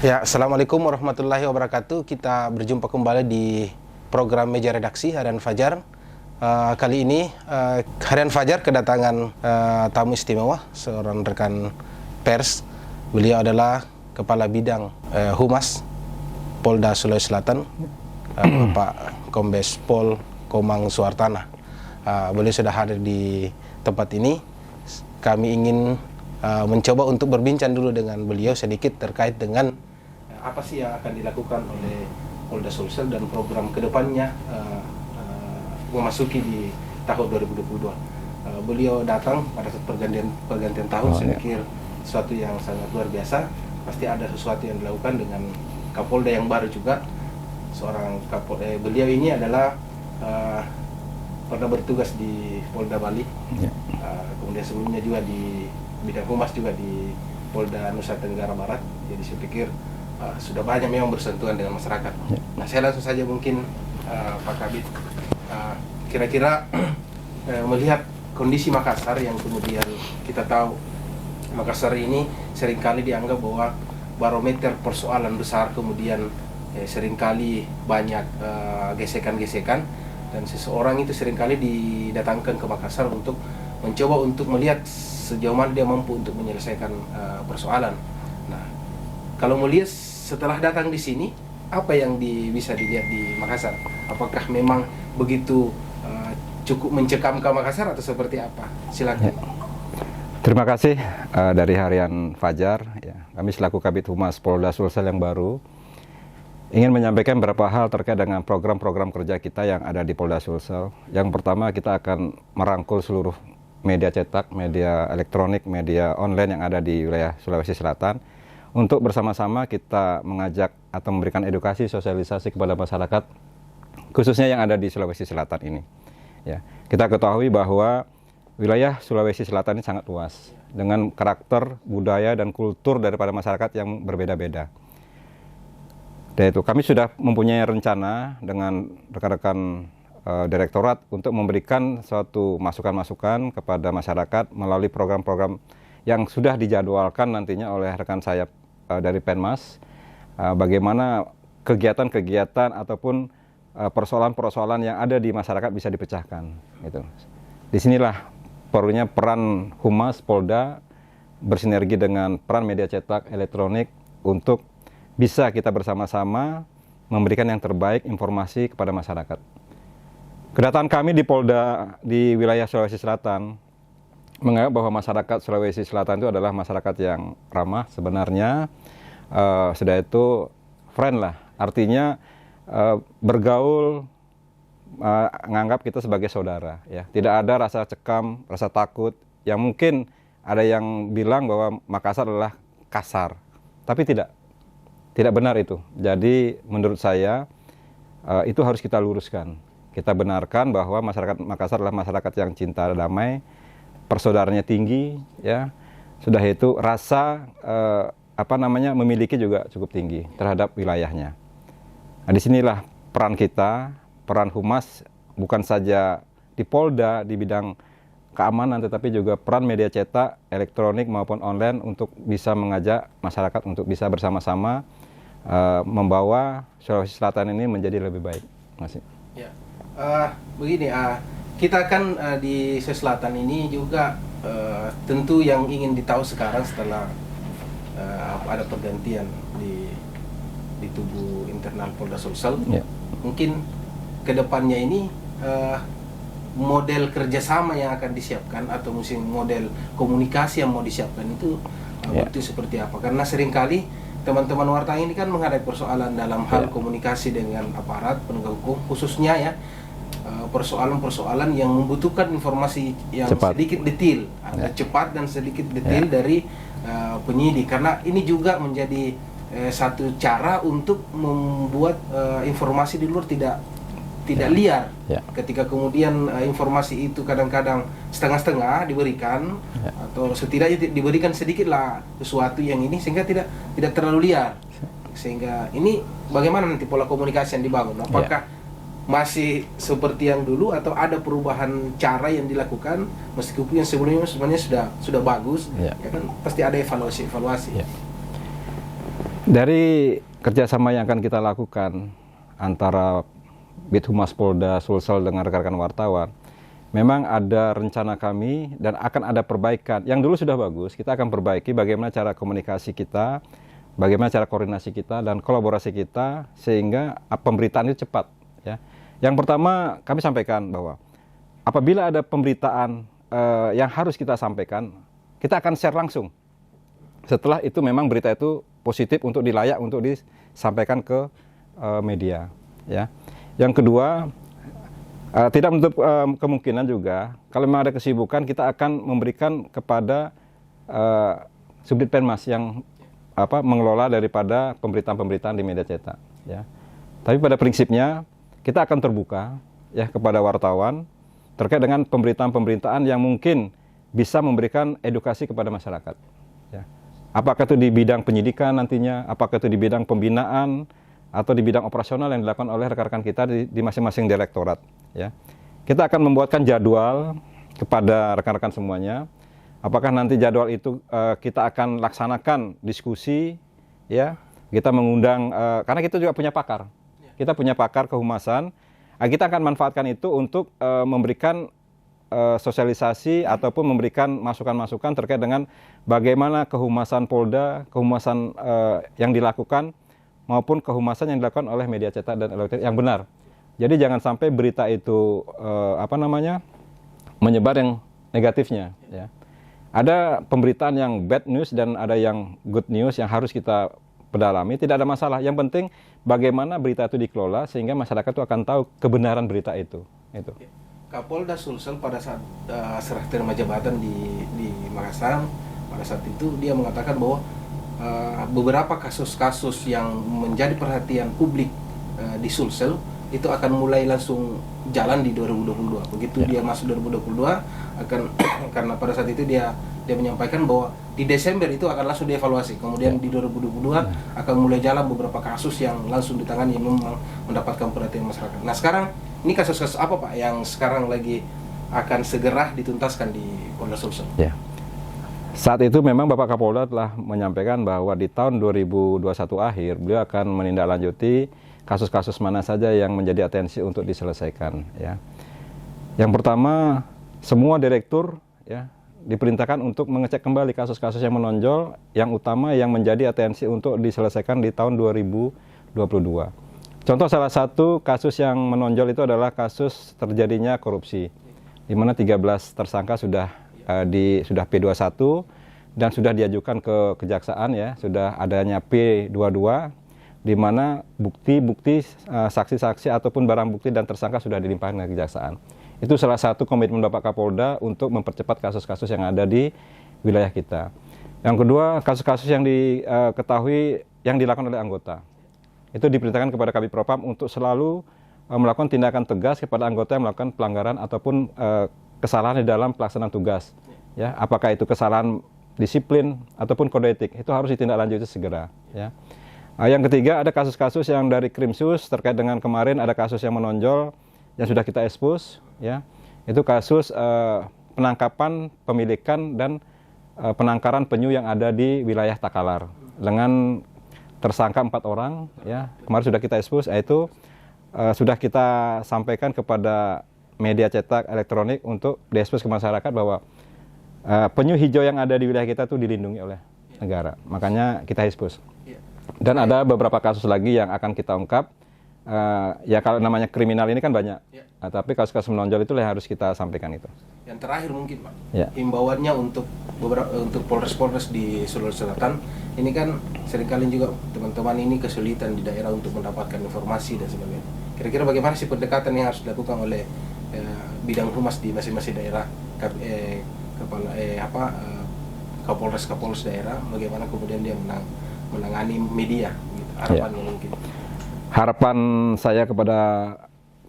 Ya, Assalamualaikum warahmatullahi wabarakatuh. Kita berjumpa kembali di program Meja Redaksi Harian Fajar. Kali ini Harian Fajar kedatangan tamu istimewa, seorang rekan pers. Beliau adalah Kepala Bidang Humas Polda Sulawesi Selatan, Bapak Kombes Pol Komang Suartana. Beliau sudah hadir di tempat ini. Kami ingin mencoba untuk berbincang dulu dengan beliau sedikit terkait dengan apa sih yang akan dilakukan oleh Polda Sulsel dan program kedepannya memasuki di tahun 2022. Beliau datang pada saat pergantian tahun, saya pikir sesuatu yang sangat luar biasa. Pasti ada sesuatu yang dilakukan dengan Kapolda yang baru juga. Seorang Kapolda, beliau ini adalah pernah bertugas di Polda Bali, kemudian sebelumnya juga di bidang humas juga di Polda Nusa Tenggara Barat. Jadi saya pikir sudah banyak memang bersentuhan dengan masyarakat. Nah, saya langsung saja mungkin Pak Kabid, kira-kira melihat kondisi Makassar yang kemudian kita tahu Makassar ini seringkali dianggap bahwa barometer persoalan besar, kemudian seringkali banyak gesekan-gesekan, dan seseorang itu seringkali didatangkan ke Makassar untuk mencoba untuk melihat sejauh mana dia mampu untuk menyelesaikan persoalan. Nah, kalau melihat setelah datang di sini, apa yang bisa dilihat di Makassar? Apakah memang begitu cukup mencekam ke Makassar atau seperti apa? Silakan. Terima kasih dari Harian Fajar. Kami selaku Kabid Humas Polda Sulsel yang baru ingin menyampaikan beberapa hal terkait dengan program-program kerja kita yang ada di Polda Sulsel. Yang pertama, kita akan merangkul seluruh media cetak, media elektronik, media online yang ada di wilayah Sulawesi Selatan untuk bersama-sama kita mengajak atau memberikan edukasi sosialisasi kepada masyarakat khususnya yang ada di Sulawesi Selatan ini. Kita ketahui bahwa wilayah Sulawesi Selatan ini sangat luas dengan karakter, budaya, dan kultur daripada masyarakat yang berbeda-beda. Dan itu kami sudah mempunyai rencana dengan rekan-rekan direktorat untuk memberikan suatu masukan-masukan kepada masyarakat melalui program-program yang sudah dijadwalkan nantinya oleh rekan saya dari Penmas, bagaimana kegiatan-kegiatan ataupun persoalan-persoalan yang ada di masyarakat bisa dipecahkan. Gitu. Disinilah perlunya peran Humas Polda bersinergi dengan peran media cetak elektronik untuk bisa kita bersama-sama memberikan yang terbaik informasi kepada masyarakat. Kedatangan kami di Polda di wilayah Sulawesi Selatan menganggap bahwa masyarakat Sulawesi Selatan itu adalah masyarakat yang ramah sebenarnya, sudah itu friend lah, artinya bergaul, menganggap kita sebagai saudara. Tidak ada rasa cekam, rasa takut, yang mungkin ada yang bilang bahwa Makassar adalah kasar, tapi tidak benar itu. Jadi menurut saya itu harus kita luruskan. Kita benarkan bahwa masyarakat Makassar adalah masyarakat yang cinta damai, persaudaranya tinggi, sudah itu rasa memiliki juga cukup tinggi terhadap wilayahnya. Nah, disinilah peran kita, peran Humas bukan saja di Polda di bidang keamanan, tetapi juga peran media cetak, elektronik maupun online untuk bisa mengajak masyarakat untuk bisa bersama-sama membawa Sulawesi Selatan ini menjadi lebih baik. Terima kasih. Begini, kita kan di Sulawesi Selatan ini juga tentu yang ingin ditahu sekarang setelah ada pergantian di tubuh internal Polda Sulsel, mungkin kedepannya ini model kerjasama yang akan disiapkan atau mungkin model komunikasi yang mau disiapkan itu seperti apa? Karena seringkali teman-teman wartawan ini kan menghadapi persoalan dalam hal komunikasi dengan aparat penegak hukum, khususnya persoalan-persoalan yang membutuhkan informasi yang cepat, sedikit detail, cepat dan sedikit detail dari penyidik. Karena ini juga menjadi satu cara untuk membuat informasi di luar tidak liar. Ketika kemudian informasi itu kadang-kadang setengah-setengah diberikan, atau setidaknya diberikan sedikitlah sesuatu yang ini sehingga tidak terlalu liar. Sehingga ini bagaimana nanti pola komunikasi yang dibangun? Apakah masih seperti yang dulu atau ada perubahan cara yang dilakukan meskipun yang sebelumnya sebenarnya sudah bagus, kan pasti ada evaluasi. Dari kerjasama yang akan kita lakukan antara Bid Humas Polda Sulsel dengan rekan-rekan wartawan, memang ada rencana kami dan akan ada perbaikan. Yang dulu sudah bagus, kita akan perbaiki bagaimana cara komunikasi kita, bagaimana cara koordinasi kita dan kolaborasi kita sehingga pemberitaan itu cepat. Ya. Yang pertama kami sampaikan bahwa apabila ada pemberitaan yang harus kita sampaikan, kita akan share langsung. Setelah itu memang berita itu positif untuk dilayak untuk disampaikan ke media. Ya. Yang kedua, tidak menutup kemungkinan juga kalau memang ada kesibukan kita akan memberikan kepada Subdit Penmas yang mengelola daripada pemberitaan-pemberitaan di media cetak. Ya. Tapi pada prinsipnya kita akan terbuka ya kepada wartawan terkait dengan pemberitaan-pemberitaan yang mungkin bisa memberikan edukasi kepada masyarakat. Ya. Apakah itu di bidang penyidikan nantinya, apakah itu di bidang pembinaan, atau di bidang operasional yang dilakukan oleh rekan-rekan kita di masing-masing direktorat. Ya. Kita akan membuatkan jadwal kepada rekan-rekan semuanya. Apakah nanti jadwal itu kita akan laksanakan diskusi, ya? Kita mengundang, karena kita juga punya pakar. Kita punya pakar kehumasan. Kita akan manfaatkan itu untuk memberikan sosialisasi ataupun memberikan masukan-masukan terkait dengan bagaimana kehumasan Polda, kehumasan yang dilakukan maupun kehumasan yang dilakukan oleh media cetak dan elektronik yang benar. Jadi jangan sampai berita itu menyebar yang negatifnya. Ya. Ada pemberitaan yang bad news dan ada yang good news yang harus kita pedalami. Tidak ada masalah. Yang penting bagaimana berita itu dikelola sehingga masyarakat itu akan tahu kebenaran berita itu. Itu. Kapolda Sulsel pada saat serah terima jabatan di Makassar, pada saat itu dia mengatakan bahwa beberapa kasus-kasus yang menjadi perhatian publik di Sulsel itu akan mulai langsung jalan di 2022. Begitu dia masuk 2022 akan karena pada saat itu dia menyampaikan bahwa di Desember itu akan langsung dievaluasi. Kemudian di 2022 akan mulai jalan beberapa kasus yang langsung ditangani yang memang mendapatkan perhatian masyarakat. Nah, sekarang ini kasus-kasus apa Pak yang sekarang lagi akan segera dituntaskan di Polda Sulsel? Ya. Saat itu memang Bapak Kapolda telah menyampaikan bahwa di tahun 2021 akhir beliau akan menindaklanjuti kasus-kasus mana saja yang menjadi atensi untuk diselesaikan. Ya. Yang pertama, semua direktur ya diperintahkan untuk mengecek kembali kasus-kasus yang menonjol, yang utama yang menjadi atensi untuk diselesaikan di tahun 2022. Contoh salah satu kasus yang menonjol itu adalah kasus terjadinya korupsi, di mana 13 tersangka sudah P21 dan sudah diajukan ke kejaksaan ya, sudah adanya P22 di mana bukti-bukti saksi-saksi ataupun barang bukti dan tersangka sudah dilimpahkan ke kejaksaan. Itu salah satu komitmen Bapak Kapolda untuk mempercepat kasus-kasus yang ada di wilayah kita. Yang kedua, kasus-kasus yang diketahui yang dilakukan oleh anggota. Itu diperintahkan kepada Kabid Propam untuk selalu melakukan tindakan tegas kepada anggota yang melakukan pelanggaran ataupun kesalahan di dalam pelaksanaan tugas. Ya, apakah itu kesalahan disiplin ataupun kode etik, itu harus ditindaklanjuti segera. Ya. Yang ketiga, ada kasus-kasus yang dari Krimsus terkait dengan kemarin ada kasus yang menonjol yang sudah kita expose. Ya. Itu kasus penangkapan, pemilikan dan penangkaran penyu yang ada di wilayah Takalar dengan tersangka 4 orang, ya kemarin sudah kita expose, itu sudah kita sampaikan kepada media cetak elektronik untuk diekspos ke masyarakat bahwa penyu hijau yang ada di wilayah kita itu dilindungi oleh negara, makanya kita expose. Dan ada beberapa kasus lagi yang akan kita ungkap. Ya kalau namanya kriminal ini kan banyak, tapi kasus-kasus menonjol itu yang harus kita sampaikan itu. Yang terakhir mungkin Pak, himbauannya untuk Polres-Polres di Sulawesi Selatan, ini kan seringkali juga teman-teman ini kesulitan di daerah untuk mendapatkan informasi dan sebagainya. Kira-kira bagaimana sih pendekatan yang harus dilakukan oleh bidang humas di masing-masing daerah, Kapolres daerah, bagaimana kemudian dia menangani media, gitu. Harapannya mungkin. Harapan saya kepada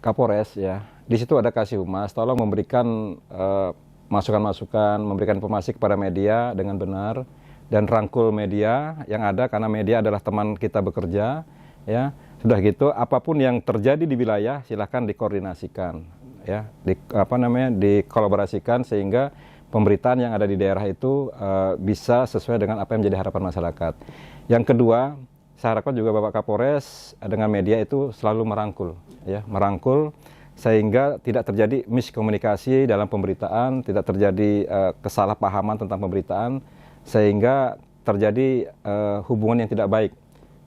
Kapolres ya, di situ ada Kasih Humas, tolong memberikan masukan-masukan, memberikan informasi kepada media dengan benar dan rangkul media yang ada karena media adalah teman kita bekerja ya. Sudah gitu apapun yang terjadi di wilayah silahkan dikoordinasikan ya, dikolaborasikan sehingga pemberitaan yang ada di daerah itu bisa sesuai dengan apa yang menjadi harapan masyarakat. Yang kedua, saya harapkan juga Bapak Kapolres dengan media itu selalu merangkul, ya, merangkul sehingga tidak terjadi miskomunikasi dalam pemberitaan, tidak terjadi kesalahpahaman tentang pemberitaan, sehingga terjadi hubungan yang tidak baik.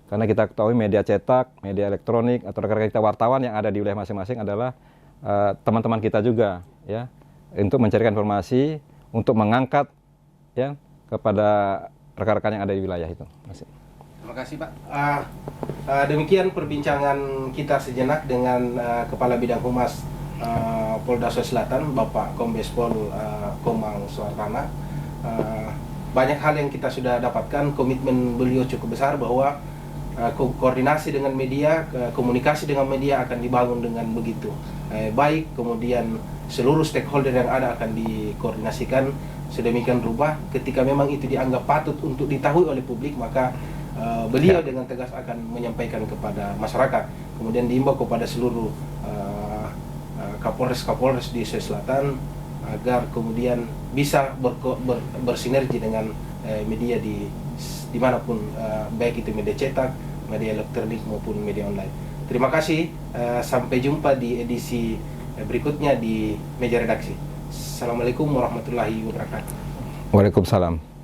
Karena kita ketahui media cetak, media elektronik, atau rekan-rekan kita wartawan yang ada di wilayah masing-masing adalah teman-teman kita juga, ya, untuk mencarikan informasi, untuk mengangkat, ya, kepada rekan-rekan yang ada di wilayah itu. Terima kasih, Pak. Demikian perbincangan kita sejenak dengan Kepala Bidang Humas Polda Sulawesi Selatan, Bapak Kombes Pol Komang Suartana. Banyak hal yang kita sudah dapatkan, komitmen beliau cukup besar bahwa koordinasi dengan media, komunikasi dengan media akan dibangun dengan begitu baik, kemudian seluruh stakeholder yang ada akan dikoordinasikan sedemikian rupa. Ketika memang itu dianggap patut untuk diketahui oleh publik, maka beliau dengan tegas akan menyampaikan kepada masyarakat. Kemudian diimbau kepada seluruh Kapolres di Sulawesi Selatan agar kemudian bisa bersinergi dengan media dimanapun, baik itu media cetak, media elektronik maupun media online. Terima kasih, sampai jumpa di edisi berikutnya di meja redaksi. Assalamualaikum warahmatullahi wabarakatuh. Waalaikumsalam.